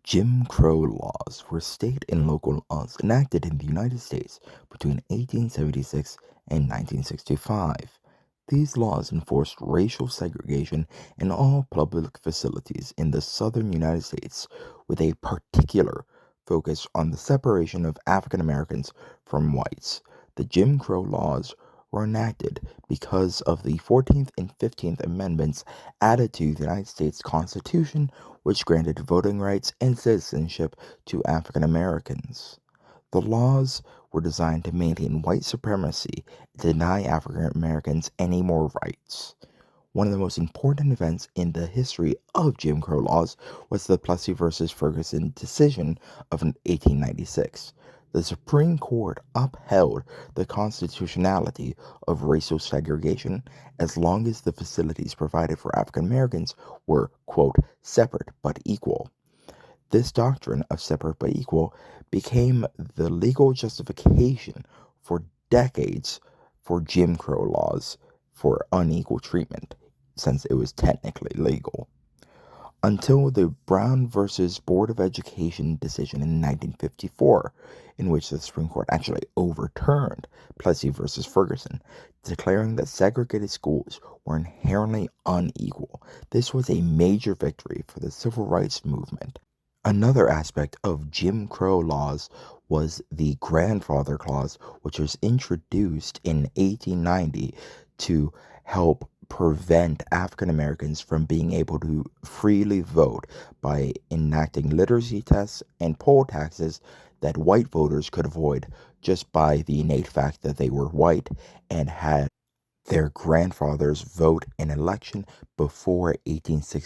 Jim Crow laws were state and local laws enacted in the United States between 1876 and 1965. These laws enforced racial segregation in all public facilities in the southern United States, with a particular focus on the separation of African Americans from whites. The Jim Crow laws were enacted because of the 14th and 15th Amendments added to the United States Constitution, which granted voting rights and citizenship to African Americans. The laws were designed to maintain white supremacy and deny African Americans any more rights. One of the most important events in the history of Jim Crow laws was the Plessy versus Ferguson decision of 1896. The Supreme Court upheld the constitutionality of racial segregation as long as the facilities provided for African Americans were, quote, separate but equal. This doctrine of separate but equal became the legal justification for decades for Jim Crow laws for unequal treatment, since it was technically legal. Until the Brown versus Board of Education decision in 1954, in which the Supreme Court actually overturned Plessy versus Ferguson, declaring that segregated schools were inherently unequal. This was a major victory for the civil rights movement. Another aspect of Jim Crow laws was the grandfather clause, which was introduced in 1890 to help prevent African Americans from being able to freely vote by enacting literacy tests and poll taxes that white voters could avoid just by the innate fact that they were white and had their grandfathers vote in election before 1860.